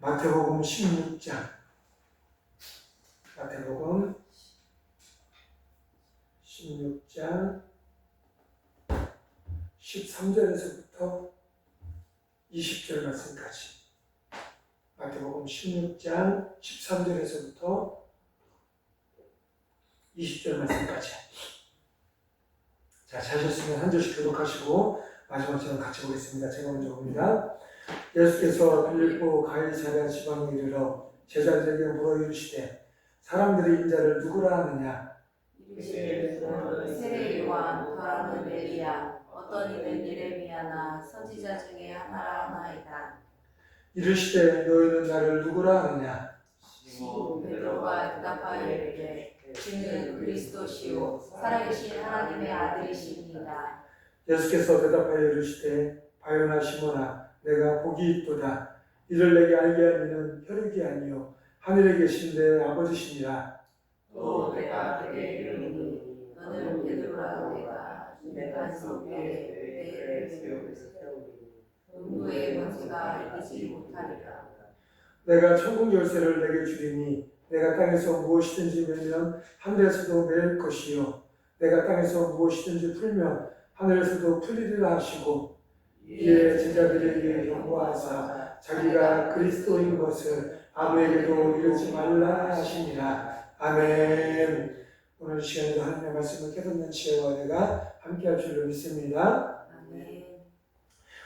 마태복음 16장, 마태복음 16장 13절에서부터 20절 말씀까지. 마태복음 16장 13절에서부터 20절 말씀까지. 자, 찾으셨으면 한 절씩 교독하시고 마지막처럼 같이 보겠습니다. 제가 먼저 봅니다. 예수께서 빌립보 가이사랴 지방에 이르러 제자들에게 물어 이르시되 사람들이 인자를 누구라 하느냐? 이르시되 세례 요한, 다른 엘리야, 어떤 이는 예레미야나 선지자 중에 하나라 하나이다. 이르시되 너희는 나를 누구라 하느냐? 시몬 베드로가 대답하여 이르되 주는 그리스도시요 살아계신 하나님의 아들이시니이다. 예수께서 대답하여 이르시되 바요나 시몬아 내가 복이 있도다. 이를 내게 알게 한 이는 혈육이 아니요 하늘에 계신 내 아버지시니라. 또 내가 그에게 이르노니 너는 베드로라. 내가 반석 위에 내 배를 세우리니 음부의 번제가 이기지 못하리라. 내가 천국 열쇠를 내게 주리니 내가 땅에서 무엇이든지 매면 하늘에서도 매일 것이요 내가 땅에서 무엇이든지 풀면 하늘에서도 풀리리라 하시고 이에 제자들에게 경고하사 자기가 그리스도인 것을 아무에게도 이르지 말라 하시니라. 아멘. 오늘 시간에도 하나님의 말씀을 깨닫는 지혜와 내가 함께할 줄로 믿습니다. 아멘.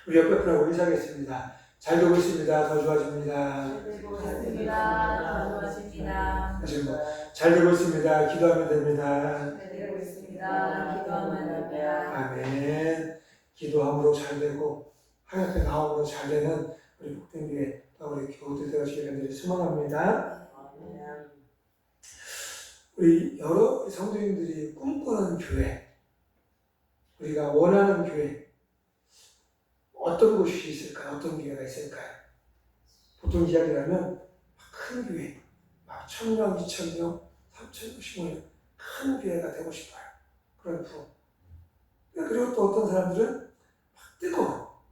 우리 옆에 분하고 인사하겠습니다. 잘 되고 있습니다. 더 좋아집니다. 되고 있습니다. 더 좋아집니다. 잘 되고 있습니다. 기도하면 됩니다. 잘 되고 있습니다. 기도하면 됩니다. 아멘. 기도함으로 잘 되고 하나님께 나옴으로 잘 되는 우리 복된 교회 우리 교우들 되어지길 간절히 소망합니다. 아멘. 우리 여러 성도님들이 꿈꾸는 교회, 우리가 원하는 교회, 어떤 곳이 있을까요? 어떤 교회가 있을까요? 보통 이야기라면 큰 교회, 막 1,000명, 2,000명, 3,000명씩 모이는 큰 교회가 되고 싶어요. 그런 부분. 그리고 또 어떤 사람들은 막 뜨거워,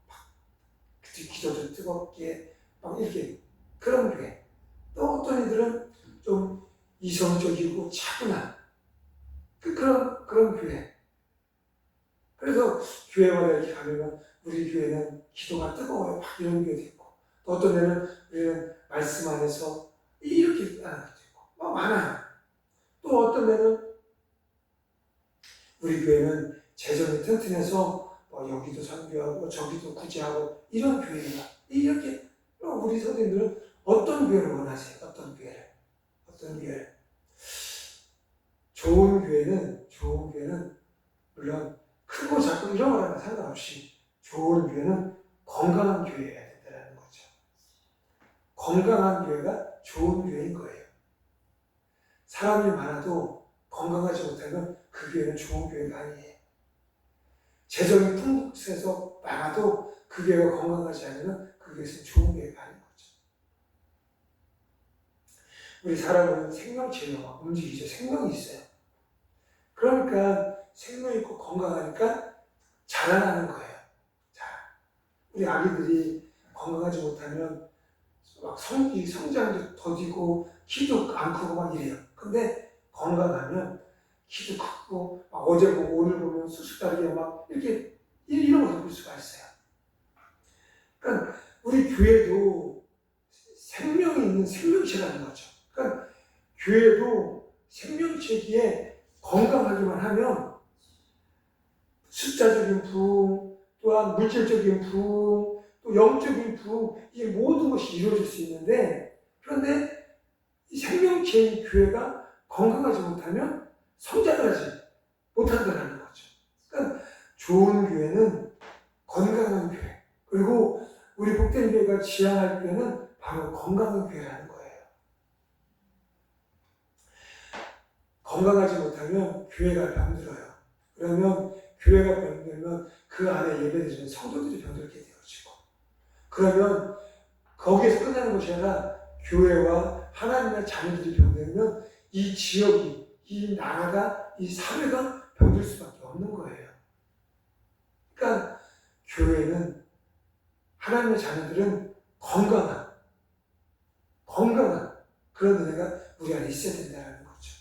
기도도 뜨겁게 막 이렇게 그런 교회. 또 어떤 이들은 좀 이성적이고 차분한 그런 교회. 그래서 교회마다 이렇게 가면 우리 교회는 기도가 뜨거워요. 막 이런 교회도 있고 또 어떤 데는 우리는 말씀 안에서 이렇게 하는 것도 있고 막 많아요. 또 어떤 데는 우리 교회는 재정이 튼튼해서 여기도 선교하고 저기도 구제하고 이런 교회가 이렇게 우리 선생님들은 어떤 교회를 원하세요? 어떤 교회를? 좋은 교회는 물론 크고 작고 이런 거랑은 상관없이 좋은 교회는 건강한 교회여야 된다는 거죠. 건강한 교회가 좋은 교회인 거예요. 사람이 많아도 건강하지 못하면 그 교회는 좋은 교회가 아니에요. 재정이 풍족해서 많아도 그 교회가 건강하지 않으면 그 교회는 좋은 교회가 아닌 거죠. 우리 사람은 생명체예요. 움직이죠. 생명이 있어요. 그러니까 생명 있고 건강하니까 자라나는 거예요. 자, 우리 아기들이 건강하지 못하면 막 성장도 더디고 키도 안 크고 막 이래요. 근데 건강하면 키도 크고 막 어제 보고 오늘 보면 수술다리에 막 이렇게 이런 걸 볼 수가 있어요. 그러니까 우리 교회도 생명이 있는 생명체라는 거죠. 그러니까 교회도 생명체기에 건강하기만 하면 숫자적인 부흥, 또한 물질적인 부흥, 또 영적인 부흥, 이 모든 것이 이루어질 수 있는데 그런데 이 생명체인 교회가 건강하지 못하면 성장을 하지 못한다는 거죠. 그러니까 좋은 교회는 건강한 교회, 그리고 우리 복된 교회가 지향할 교회는 바로 건강한 교회라는 거예요. 건강하지 못하면 교회가 병들어요. 그러면 교회가 병들면 그 안에 예배드리는 성도들이 병들게 되어지고 그러면 거기에서 끝나는 것이 아니라 교회와 하나님의 자녀들이 병들면 이 지역이, 이 나라가, 이 사회가 병들 수밖에 없는 거예요. 그러니까 교회는 하나님의 자녀들은 건강한 건강한 그런 은혜가 우리 안에 있어야 된다는 거죠.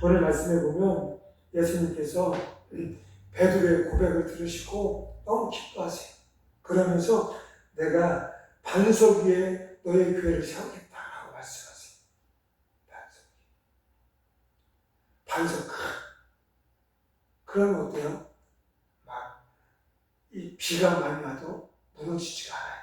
오늘 말씀에 보면 예수님께서 베드로의 고백을 들으시고 너무 기뻐하세요. 그러면서 내가 반석 위에 너의 교회를 세우겠다라고 말씀하세요. 반석. 그러면 어때요? 막 이 비가 많이 와도 무너지지가 않아요.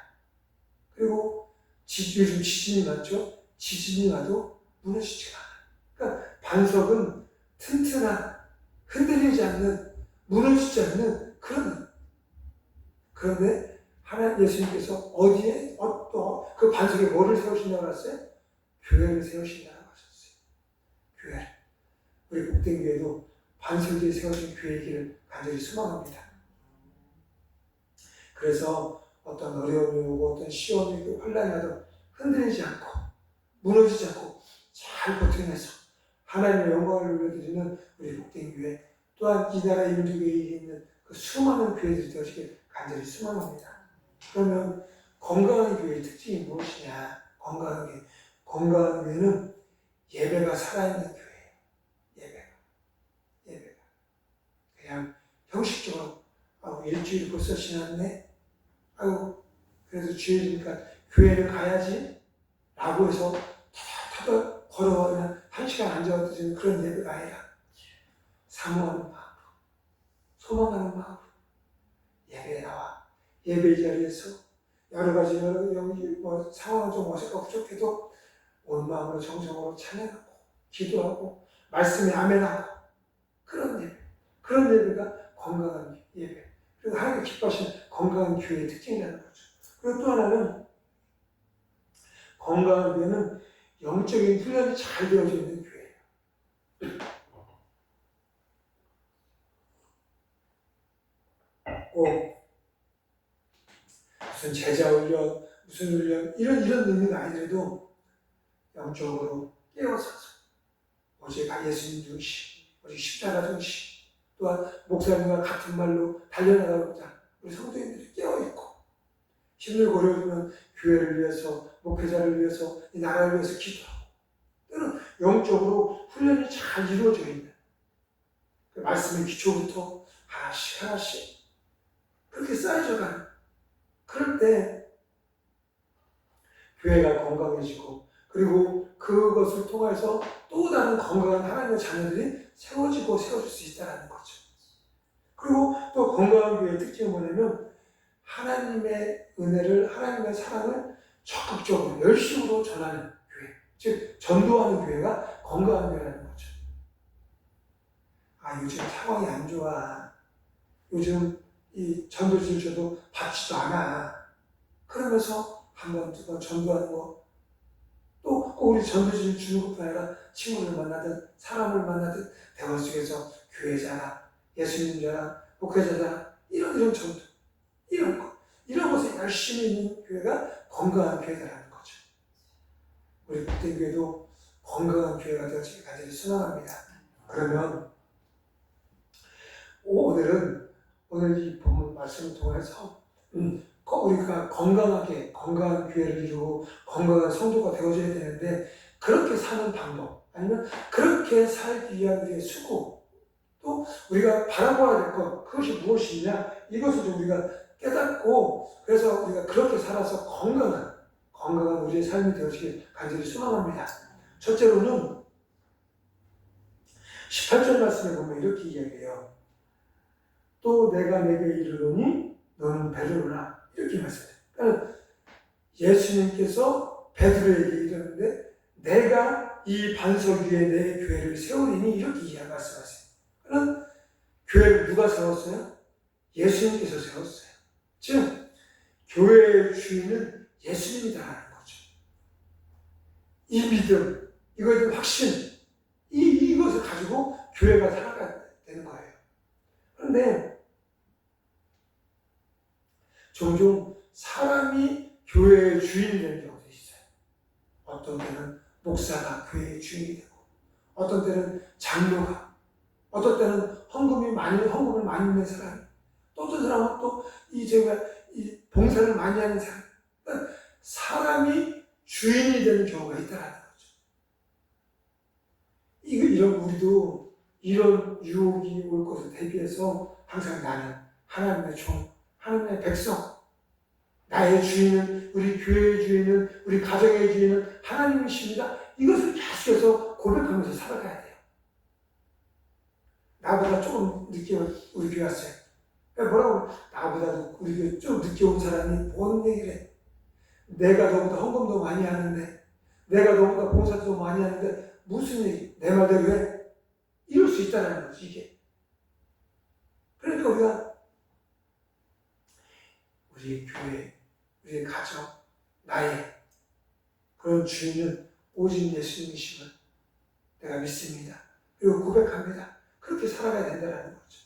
그리고 요즘 지진이 많죠? 지진이 와도 무너지지가 않아요. 그러니까 반석은 튼튼한, 흔들리지 않는, 무너지지 않는 그런데 하나님 예수님께서 어디에 그 반석에 뭐를 세우신다고 하셨어요? 교회를 세우신다고 하셨어요. 교회를. 우리 복된교회도 반석 위에 세워진 교회이기를 간절히 소망합니다. 그래서 어떤 어려움이 오고 어떤 시험이 오고 환란이 와도 흔들리지 않고 무너지지 않고 잘 버텨내서 하나님의 영광을 올려드리는 우리 복된교회, 또한 이 나라 민족에 있는 그 수많은 교회들이 되어지길 간절히 소망합니다. 그러면 건강한 교회의 특징이 무엇이냐? 건강한 교회는 예배가 살아있는 교회예요. 예배가 그냥 형식적으로 일주일 벌써 지났네? 그래도 주일이니까 교회를 가야지 라고 해서 타닥타닥 걸어와 그냥 1시간 앉아서 드리는 그런 예배가 아니라 사모하는 마음으로, 소망하는 마음으로 예배에 나와 예배 자리에서 여러 가지 상황은 좀 어색하고 부족해도 온 마음으로 정성으로 찬양하고 기도하고 말씀에 아멘하고 그런 예배가 건강한 예배. 그리고 하나님이 기뻐하시는 건강한 교회의 특징이라는 거죠. 그리고 또 하나는 건강한 교회는 영적인 훈련이 잘 되어져 있는 교회예요. 꼭 무슨 제자 훈련, 무슨 훈련 이런 의미가 아니더라도 영적으로 깨어서서 오직 예수님 중심, 오직 십자가 중심, 또한 목사님과 같은 말로 달려나가고자 우리 성도님들이 깨어있고 힘을 고려주면 교회를 위해서, 목회자를 위해서, 이 나라를 위해서 기도하고 또는 영적으로 훈련이 잘 이루어져 있는 그 말씀의 기초부터 하나씩 그렇게 쌓여져가는 그럴 때 교회가 건강해지고 그리고 그것을 통해서 또 다른 건강한 하나님의 자녀들이 세워질 수 있다는 거죠. 그리고 또 건강한 교회의 특징은 뭐냐면 하나님의 은혜를, 하나님의 사랑을 적극적으로 열심으로 전하는 교회, 즉 전도하는 교회가 건강한 교회라는 거죠. 요즘 상황이 안 좋아. 요즘 이 전도지를 줘도 받지도 않아. 그러면서 한 번, 두 번 전도하는 거. 또 우리 전도지를 주는 것뿐 아니라 친구를 만나든 사람을 만나든 대화 속에서 교회자나 예수님자나 목회자나 이런 전도 이런 것에 열심히 있는 교회가 건강한 교회다라는 거죠. 우리 복된교회도 건강한 교회가 되어지길 간절히 소망합니다. 그러면 오늘 이 본문 말씀을 통해서 우리가 건강한 교회를 이루고 건강한 성도가 되어져야 되는데 그렇게 사는 방법 아니면 그렇게 살기 위한 우리의 수고 또 우리가 바라봐야 될 것 그것이 무엇이냐 이것을 좀 우리가 깨닫고 그래서 우리가 그렇게 살아서 건강한 우리의 삶이 되어지길 간절히 소망합니다. 첫째로는 18절 말씀에 보면 이렇게 이야기해요. 또 내가 내게 이르노니 너는 베드로라 이렇게 말씀해요. 그러니까 예수님께서 베드로에게 이르는데 내가 이 반석 위에 내 교회를 세우리니 이렇게 말씀하세요. 그럼 교회를 누가 세웠어요? 예수님께서 세웠어요. 즉 교회의 주인은 예수님이다라는 거죠. 이 믿음, 이거에 대한 확신, 이것을 가지고 교회가 살아가야 되는 거예요. 그런데 종종 사람이 교회의 주인이 되는 경우도 있어요. 어떤 때는 목사가 교회의 주인이 되고, 어떤 때는 장로가, 어떤 때는 헌금을 많이 있는 사람, 또 어떤 사람은 또 이 봉사를 많이 하는 사람. 그러니까 사람이 주인이 되는 경우가 있다는 거죠. 이런 우리도 이런 유혹이 올 것을 대비해서 항상 나는 하나님의 종, 하나님의 백성, 나의 주인은, 우리 교회의 주인은, 우리 가정의 주인은 하나님이십니다. 이것을 계속해서 고백하면서 살아가야 돼요. 나보다 조금 늦게 우리 교회 왔어요. 뭐라고? 나보다 우리 교회 좀 늦게 온 사람이 뭔 얘기를 해? 내가 너보다 헌금도 많이 하는데, 내가 너보다 봉사도 많이 하는데 무슨 얘기? 내 말대로 해? 이럴 수 있다는 거지, 이게. 그러니까 우리가 우리 교회, 우리 가정, 나의 그런 주인은 오직 예수님이심을 내가 믿습니다. 그리고 고백합니다. 그렇게 살아가야 된다는 거죠.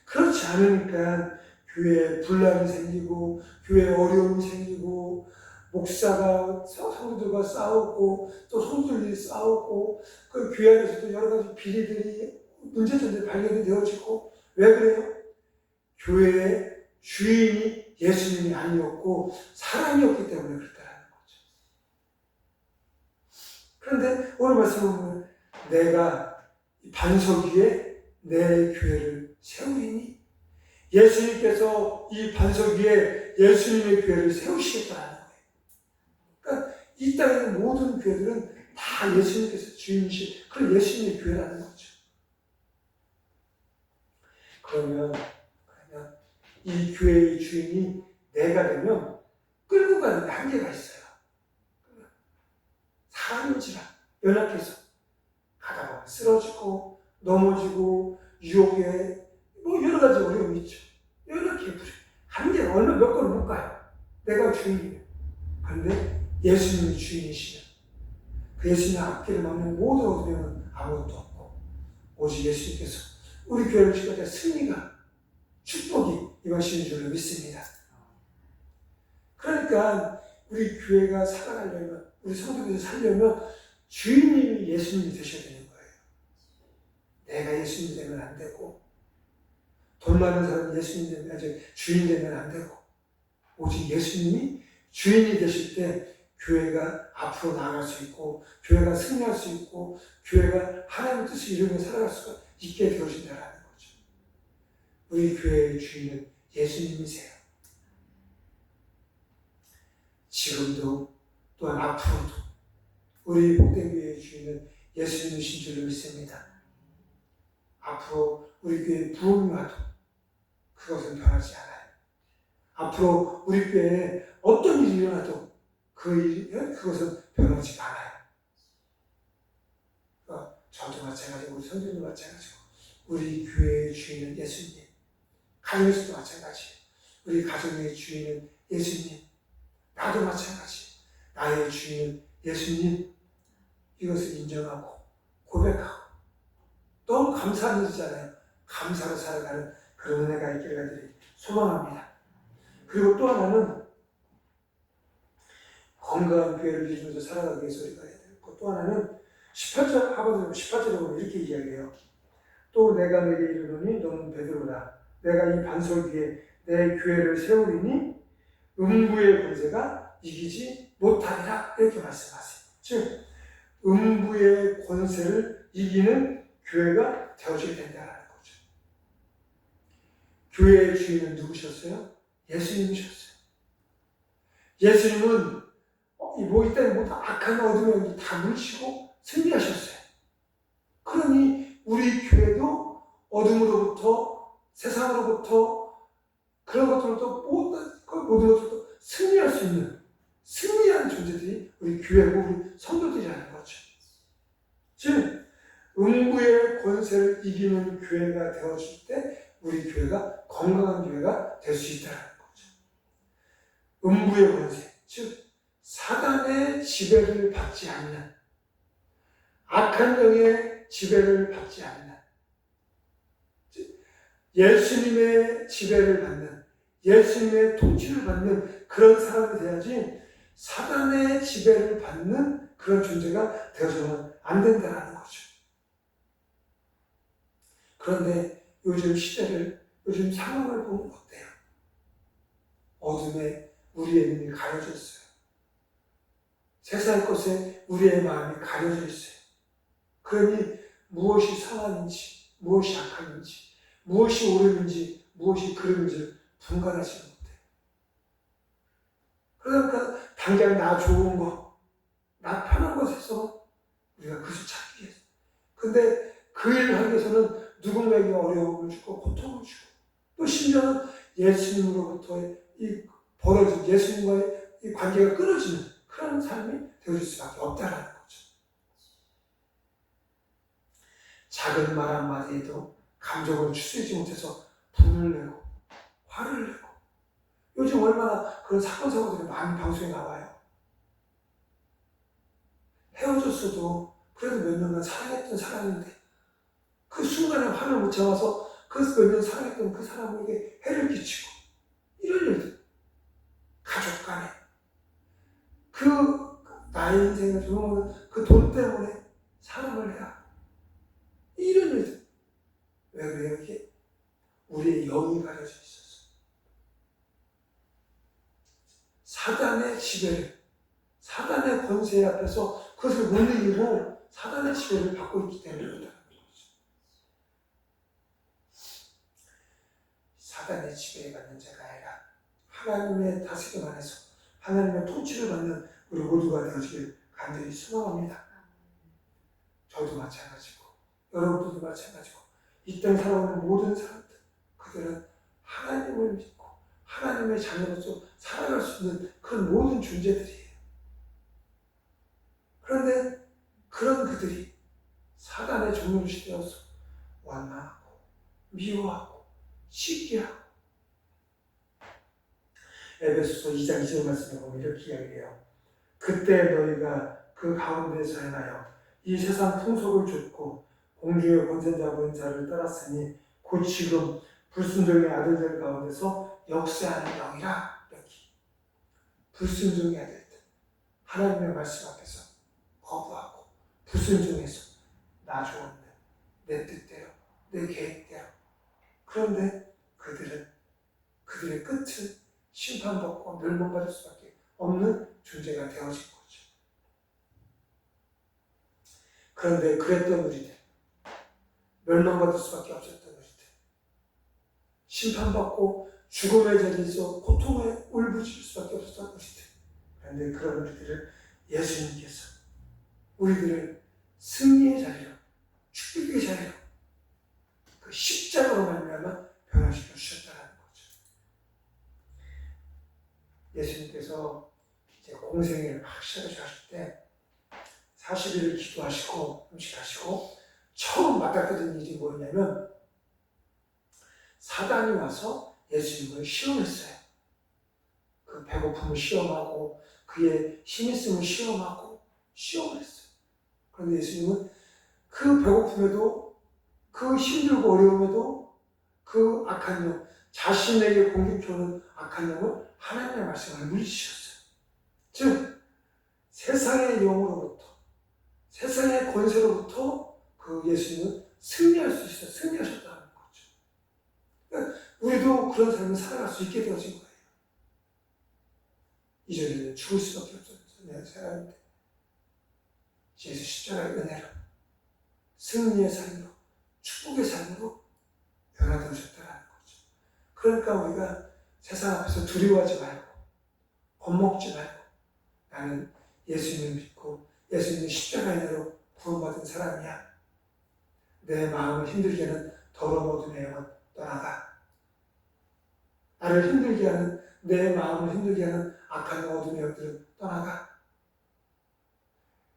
그렇지 않으니까 교회에 분란이 생기고, 교회에 어려움이 생기고, 목사가 성도들과 싸우고, 또 성도들이 싸우고, 그 교회 안에서도 여러 가지 비리들이, 문제점들이 발견이 되어지고, 왜 그래요? 교회의 주인이 예수님이 아니었고, 사람이었기 때문에 그렇다는 거죠. 그런데 오늘 말씀을 보면, 내가 반석 위에 내 교회를 세우리니, 예수님께서 이 반석 위에 예수님의 교회를 세우시겠다는 거예요. 그러니까 이 땅에 있는 모든 교회들은 다 예수님께서 주인이신 그런 예수님의 교회라는 거죠. 그러면 이 교회의 주인이 내가 되면 끌고 가는 한계가 있어요. 사람인지라 연약해서 가다 보면 쓰러지고 넘어지고 유혹에 뭐 여러 가지 어려움이 있죠. 이렇게 한계가 얼마 몇 걸음 못 가요. 내가 주인이에요. 그런데 예수님이 주인이시면 그 예수님의 앞길을 막는 모든 어둠에는 아무것도 없고 오직 예수님께서 우리 교회를 지킬 때 승리가 축복이 이것인 줄로 믿습니다. 그러니까 우리 교회가 살아가려면 우리 성도들이 살려면 주인님이 예수님이 되셔야 되는 거예요. 내가 예수님이 되면 안 되고 돈 많은 사람이 예수님 되면 주인 되면 안 되고 오직 예수님이 주인이 되실 때 교회가 앞으로 나아갈 수 있고 교회가 승리할 수 있고 교회가 하나님의 뜻을 이루며 살아갈 수가 있게 되어진다는 거죠. 우리 교회의 주인은 예수님이세요. 지금도 또한 앞으로도 우리 복된 교회의 주인은 예수님이신 줄로 믿습니다. 앞으로 우리 교회에 부흥이 와도 그것은 변하지 않아요. 앞으로 우리 교회에 어떤 일이 일어나도 그것은 변하지 않아요. 저도 마찬가지고 우리 성도님도 마찬가지고 우리 교회의 주인은 예수님, 가정에서도 마찬가지예요. 우리 가정의 주인은 예수님, 나도 마찬가지. 나의 주인은 예수님. 이것을 인정하고 고백하고 너무 감사한 일이잖아요. 감사로 살아가는 그런 은혜가 있기를 간절히 소망합니다. 그리고 또 하나는 건강한 교회를 이루면서 살아가기 위해서 우리가 해야 되고 또 하나는 18절 하반절 18절에 보면 이렇게 이야기해요. 또 내가 내게 이르노니 너는 베드로라. 내가 이 반석 위에 내 교회를 세우리니 음부의 권세가 이기지 못하리라. 이렇게 말씀하세요. 즉 음부의 권세를 이기는 교회가 되어지게 된다는 거죠. 교회의 주인은 누구셨어요? 예수님이셨어요. 예수님은 이 땅의 모든 악한 어둠을 다 물리치고 승리하셨어요. 그러니 우리 교회도 어둠으로부터 세상으로부터 그런 것들로부터 모든 것들도 승리할 수 있는 승리한 존재들이 우리 교회고 우리 성도들이라는 거죠. 즉 음부의 권세를 이기는 교회가 되어질 때 우리 교회가 건강한 교회가 될 수 있다는 거죠. 음부의 권세, 즉 사단의 지배를 받지 않는 악한 영의 지배를 받지 않는 예수님의 지배를 받는 예수님의 통치를 받는 그런 사람이 돼야지 사단의 지배를 받는 그런 존재가 되어서는 안 된다는 거죠. 그런데 요즘 시대를 요즘 상황을 보면 어때요? 어둠에 우리의 눈이 가려졌어요. 세상의 것에 우리의 마음이 가려져 있어요. 그러니 무엇이 선한지, 무엇이 악한지, 무엇이 옳은지, 무엇이 그른지 분간하지 못해요. 그러니까 당장 나 좋은 거, 나 편한 것에서 우리가 그것을 찾기 위해서. 근데 그 일을 하기 위해서는 누군가에게 어려움을 주고 고통을 주고 또 심지어는 예수님으로부터 이 벌어진 예수님과의 이 관계가 끊어지는 그런 삶이 되어질 수밖에 없다라는 거죠. 작은 말 한마디에도 감정을 추스리지 못해서 분을 내고 화를 내고 요즘 얼마나 그런 사건 사고들이 많이 방송에 나와요. 헤어졌어도 그래도 몇 년간 사랑했던 사람인데 그 순간에 화를 못 참아서 그 몇 년 사랑했던 그 사람에게 해를 끼치고 이런 일들 가족 간에 그 나의 인생을 조롱하는 그 돈 때문에 사람을 해야 이런 일들 왜 그래요? 이게 우리의 영이 가려져 있어서 사단의 지배를 사단의 권세 앞에서 그것을 못 이기고 사단의 지배를 받고 있기 때문입니다. 사단의 지배를 받는 자가 아니라 하나님의 다스림 안에서 하나님의 통치를 받는 우리 모두가 되어지길 간절히 소망합니다. 저도 마찬가지고 여러분들도 마찬가지고 이 땅에 살아오는 모든 사람들 그들은 하나님을 믿고 하나님의 자녀로서 살아갈 수 있는 그런 모든 존재들이에요. 그런데 그런 그들이 사단의 종노릇이 되어서 원망하고 미워하고 시기하고 에베소서 2장 2절 말씀에 보면 이렇게 이야기해요. 그때 너희가 그 가운데서 행하여 이 세상 풍속을 좇고 공중의 권세 잡은 자를 따랐으니 곧 지금 불순종의 아들들 가운데서 역사하는 영이라. 이렇게 불순종의 아들들 하나님의 말씀 앞에서 거부하고 불순종해서 나 좋은데 내 뜻대로 내 계획대로 그런데 그들의 끝은 심판받고 멸망받을 수밖에 없는 존재가 되어진 거죠. 그런데 그랬던 우리들 멸망받을 수밖에 없었던 우리들 심판받고 죽음의 자리에서 고통에 울부짖을 수밖에 없었던 우리들 그런데 그런 우리들을 예수님께서 우리들을 승리의 자리로 축복의 자리로 그 십자가로 말미암아 변화시켜 주셨다는 거죠. 예수님께서 이제 공생애를 막 시작하실 때 40일을 기도하시고 음식하시고 처음 맞닥뜨린 일이 뭐냐면 사단이 와서 예수님을 시험했어요. 그 배고픔을 시험하고 그의 힘있음을 시험하고 시험을 했어요. 그런데 예수님은 그 배고픔에도 그 힘들고 어려움에도 그 악한 영, 자신에게 공격해오는 악한 영을 하나님의 말씀을 물리치셨어요. 즉 세상의 영으로부터 세상의 권세로부터 그 예수님은 승리할 수 있어요. 승리하셨다는 거죠. 그러니까 우리도 그런 삶을 살아갈 수 있게 되어진 거예요. 이전에는 죽을 수밖에 없었던 사람인데 예수 십자가의 은혜로 승리의 삶으로 축복의 삶으로 변화되셨다는 거죠. 그러니까 우리가 세상 앞에서 두려워하지 말고 겁먹지 말고 나는 예수님을 믿고 예수님의 십자가의 은혜로 구원받은 사람이야. 내 마음을 힘들게 하는 더러운 어둠의 영은 떠나가. 나를 힘들게 하는 내 마음을 힘들게 하는 악한 어둠의 영들은 떠나가.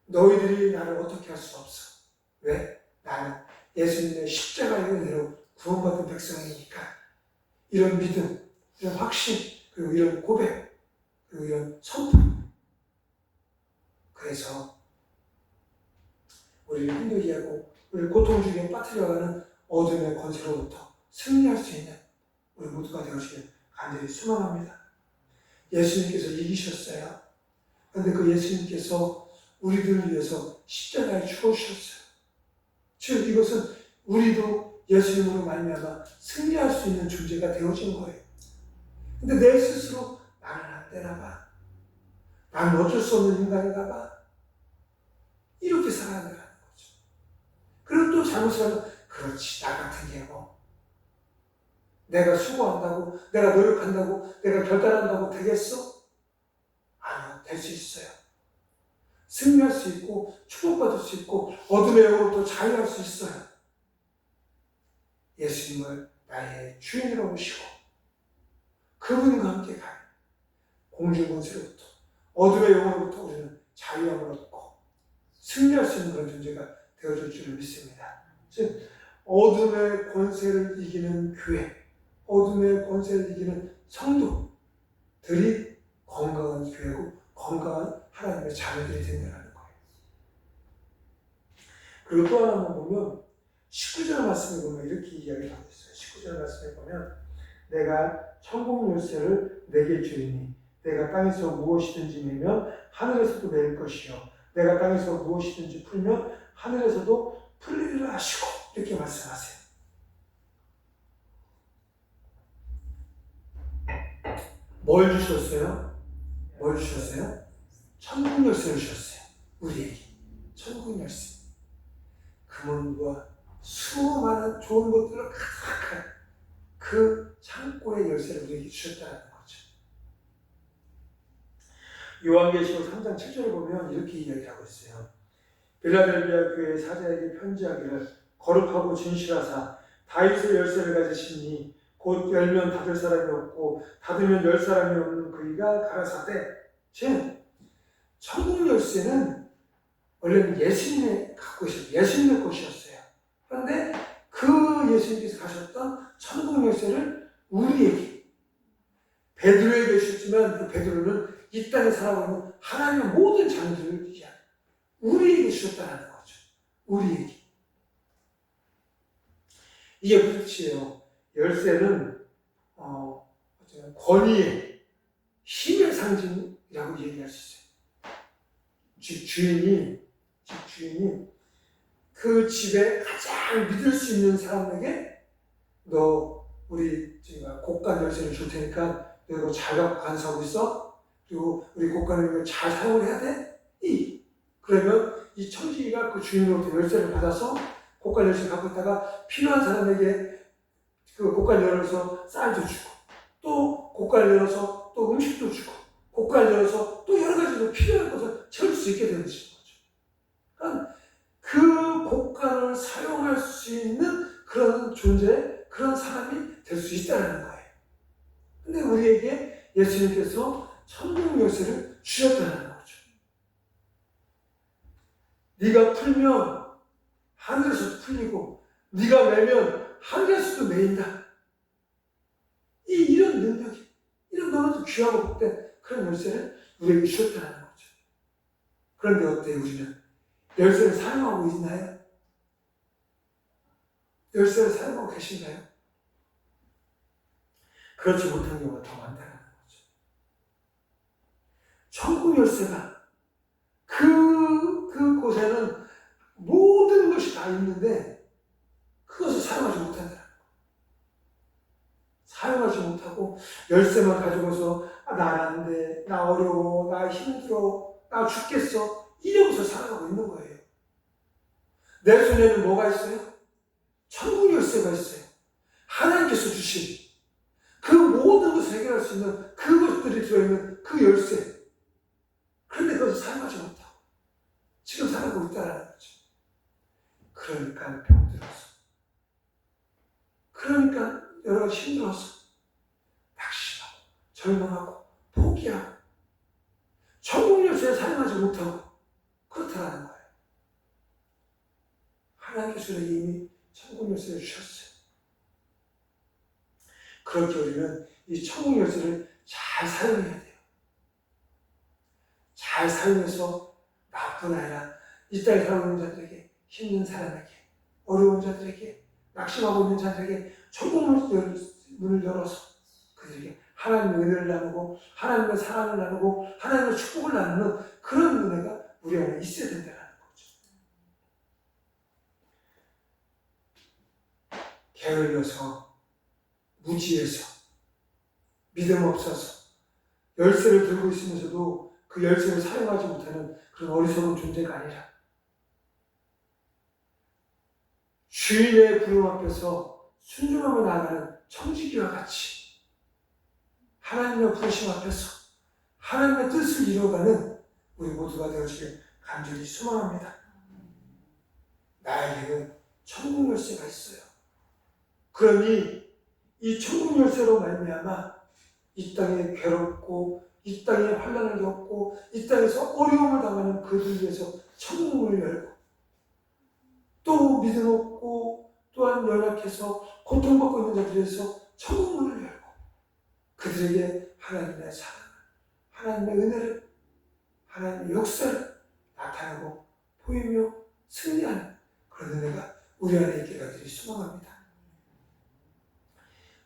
너희들이 나를 어떻게 할 수 없어. 왜? 나는 예수님의 십자가의 은혜로 구원받은 백성이니까. 이런 믿음, 이런 확신, 그리고 이런 고백, 그리고 이런 선포. 그래서 우리를 힘들게 하고 우리를 고통 중에 빠뜨려가는 어둠의 권세로부터 승리할 수 있는 우리 모두가 되어주길 간절히 소망합니다. 예수님께서 이기셨어요. 그런데 그 예수님께서 우리들을 위해서 십자가에 죽으셨어요. 즉 이것은 우리도 예수님으로 말미암아 승리할 수 있는 존재가 되어진 거예요. 근데 내 스스로 나는 안 되나 봐. 나는 어쩔 수 없는 인간인가 봐. 이렇게 살아간다는 거죠. 그리고 또 잘못을 하면 그렇지, 나 같은 게 뭐. 내가 수고한다고, 내가 노력한다고, 내가 결단한다고 되겠어? 아니요, 될 수 있어요. 승리할 수 있고 축복받을 수 있고 어둠의 영으로부터 자유할 수 있어요. 예수님을 나의 주인으로 모시고 그분과 함께 가요. 공중권세로부터 어둠의 영으로부터 우리는 자유함을 얻고 승리할 수 있는 그런 존재가 되어줄 줄을 믿습니다. 즉 어둠의 권세를 이기는 교회, 어둠의 권세를 이기는 성도들이 건강한 교회고 건강한 하나님의 자녀들이 된다는 거예요. 그리고 또 하나만 보면 19절 말씀에 보면 이렇게 이야기를 하고 있어요. 19절 말씀에 보면 내가 천국 열쇠를 내게 주리니 내가 땅에서 무엇이든지 매면 하늘에서도 매일 것이요 내가 땅에서 무엇이든지 풀면 하늘에서도 풀리리라 하시고 이렇게 말씀하세요. 뭘 주셨어요? 뭘 주셨어요? 천국 열쇠를 주셨어요. 우리에게 천국 열쇠. 금은과 수많은 좋은 것들을 가득한 그 창고의 열쇠를 우리에게 주셨다는 거죠. 요한계시록 3장 7절을 보면 이렇게 이야기를 하고 있어요. 빌라델비아 교회 사자에게 편지하기를 거룩하고 진실하사 다윗의 열쇠를 가지시니 곧 열면 닫을 사람이 없고 닫으면 열 사람이 없는 그이가 가라사대. 즉 천국 열쇠는 원래는 예수님이 갖고 계신 예수님의 것이었어요. 그런데 그 예수님께서 가셨던 천국 열쇠를 우리에게 베드로에게 주셨지만 그 베드로는 이 땅에 살아가고 있는 하나님의 모든 자녀들을 위한 우리에게 주셨다는 거죠. 우리에게. 이게 무슨 뜻이에요? 열쇠는 권위의 힘의 상징이라고 얘기할 수 있어요. 즉 주인이 그 집에 가장 믿을 수 있는 사람에게 너 우리 제가 곡간 열쇠를 줄 테니까 너 이거 잘 갖고 간수하고 있어? 그리고 우리 곡간을 이거 잘 사용을 해야 돼? 그러면 이 청지기가 그 주인으로부터 열쇠를 받아서 곡간 열쇠를 갖고 있다가 필요한 사람에게 그 곡간 열어서 쌀도 주고 또 곡간 열어서 또 음식도 주고 곡간 열어서 또 여러 가지로 필요한 것을 채울 수 있게 되는 거죠. 그러니까 그 곡간을 사용할 수 있는 그런 존재, 그런 사람이 될 수 있다는 거예요. 근데 우리에게 예수님께서 천국 열쇠를 주셨다는 거죠. 네가 풀면 하늘에서도 풀리고 네가 매면 하늘에서도 매인다. 이런 능력이, 이런 너무도 귀하고 복된 그런 열쇠를 우리에게 주셨다는 거죠. 그런데 어때요, 우리는? 열쇠를 사용하고 있나요? 열쇠를 사용하고 계신가요? 그렇지 못한 경우가 더 많다는 거죠. 천국 열쇠가 그곳에는 모든 것이 다 있는데 그것을 사용하지 못한다는 거예요. 사용하지 못하고 열쇠만 가지고서 나 안 돼, 나 어려워, 나 힘들어, 나 죽겠어 이러면서 살아가고 있는 거예요. 내 손에는 뭐가 있어요? 천국 열쇠가 있어요. 하나님께서 주신 그 모든 것을 해결할 수 있는 그것들이 들어있는 그 열쇠. 그런데 그것을 사용하지 못하고 지금 살아가고 있다는 거죠. 그러니까 병들어서, 그러니까 여러 가지 힘들어서 낙심하고 절망하고 포기하고 천국 열쇠를 사용하지 못하고 그렇다는 거예요. 하나님께서 이미 천국 열쇠를 주셨어요. 그렇게 우리는 이 천국 열쇠를 잘 사용해야 돼요. 잘 사용해서 나뿐 아니라 이 땅에 살아가고 있는 자들에게, 힘든 사람에게, 어려운 자들에게, 낙심하고 있는 자들에게 천국 문을 열어서 그들에게 하나님의 은혜를 나누고 하나님의 사랑을 나누고 하나님의 축복을 나누는 그런 은혜가 우리 안에 있어야 된다는 거죠. 게을러서, 무지해서, 믿음 없어서 열쇠를 들고 있으면서도 그 열쇠를 사용하지 못하는 그런 어리석은 존재가 아니라 주인의 부름 앞에서 순종하며 나아가는 청지기와 같이 하나님의 부르심 앞에서 하나님의 뜻을 이뤄가는 우리 모두가 되어지길 간절히 소망합니다. 나에게는 천국 열쇠가 있어요. 그러니 이 천국 열쇠로 말미암아 이 땅에 괴롭고 이 땅에 환난을 겪고 이 땅에서 어려움을 당하는 그들 위해서 천국문을 열고 또 믿음 없고 또한 연약해서 고통받고 있는 자들 위해서 천국문을 열고 그들에게 하나님의 사랑을, 하나님의 은혜를, 하나님의 역사를 나타내고 보이며 승리하는 그런 은혜가 우리 안에 있게 간절히 소망합니다.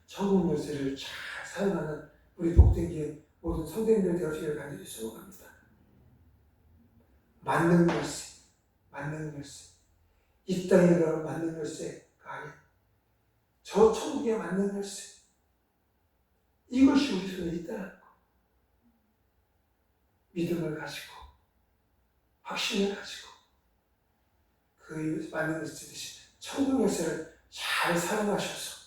천국 열쇠를 잘 사용하는 우리 복된기의 모든 성도님들 되어지기를 간절히 소망합니다. 만능 열쇠, 만능 열쇠. 이 땅에 들어가는 만능 열쇠가 아니라 저 천국의 만능 열쇠. 이것이 우리 손에 있다는 것. 믿음을 가지고 확신을 가지고 그 만능 열쇠 대신 천국 열쇠를 잘 사용하셔서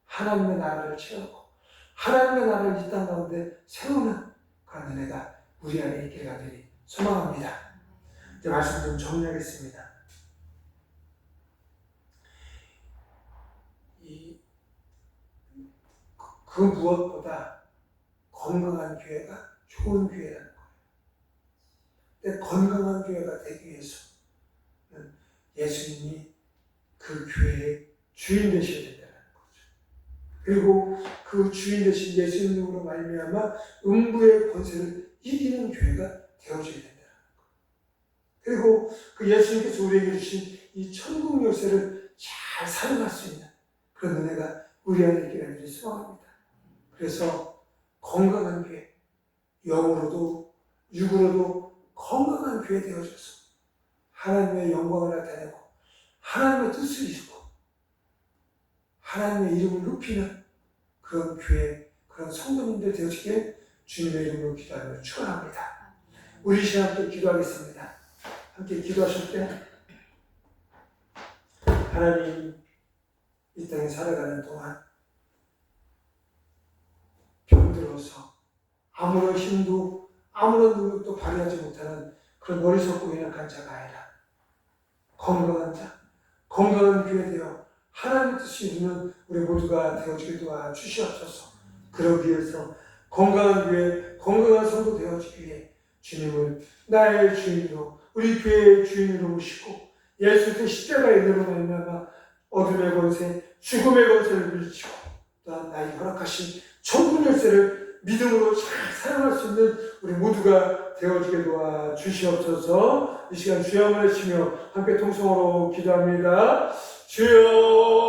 하나님의 나라를 채우고 하나님의 나라를 이 땅 가운데 세우는 그런 은혜가 우리 안에 있기를 간절히 소망합니다. 이제 말씀 좀 정리하겠습니다. 그 무엇보다 건강한 교회가 좋은 교회라는 거예요. 근데 건강한 교회가 되기 위해서는 예수님이 그 교회의 주인 되셔야 된다는 거죠. 그리고 그 주인 되신 예수님으로 말미암아 음부의 권세를 이기는 교회가 되어줘야 된다는 거. 그리고 그 예수님께서 우리에게 주신 이 천국 열쇠를 잘 사용할 수 있는 그런 은혜가 우리 안에 있기를 간절히 소망합니다. 그래서 건강한 교회, 영으로도 육으로도 건강한 교회 되어져서 하나님의 영광을 나타내고 하나님의 뜻을 이루고 하나님의 이름을 높이는 그런 교회, 그런 성도님들 되어지게 주님의 이름으로 기도하며 축원합니다. 우리 시간 함께 기도하겠습니다. 함께 기도하실 때 하나님 이 땅에 살아가는 동안 병들어서 아무런 힘도 아무런 능력도 발휘하지 못하는 그런 어리석고 연약한 자가 아니라 건강한 자, 건강한 교회 되어 하나님의 뜻이 이루는 우리 모두가 되어지게 도와주시옵소서. 그러기 위해서 건강한 교회, 건강한 성도 되어지기 위해 주님을 나의 주인으로 우리 교회의 주인으로 모시고 예수 그리스도의 십자가의 은혜로 말미암아 어둠의 권세, 죽음의 권세를 물리치고 또한 나에게 허락하신 천국 열쇠를 믿음으로 잘 사용할 수 있는 우리 모두가 되어지게 도와주시옵소서. 이 시간 주여 외치며 함께 통성으로 기도합니다. 주여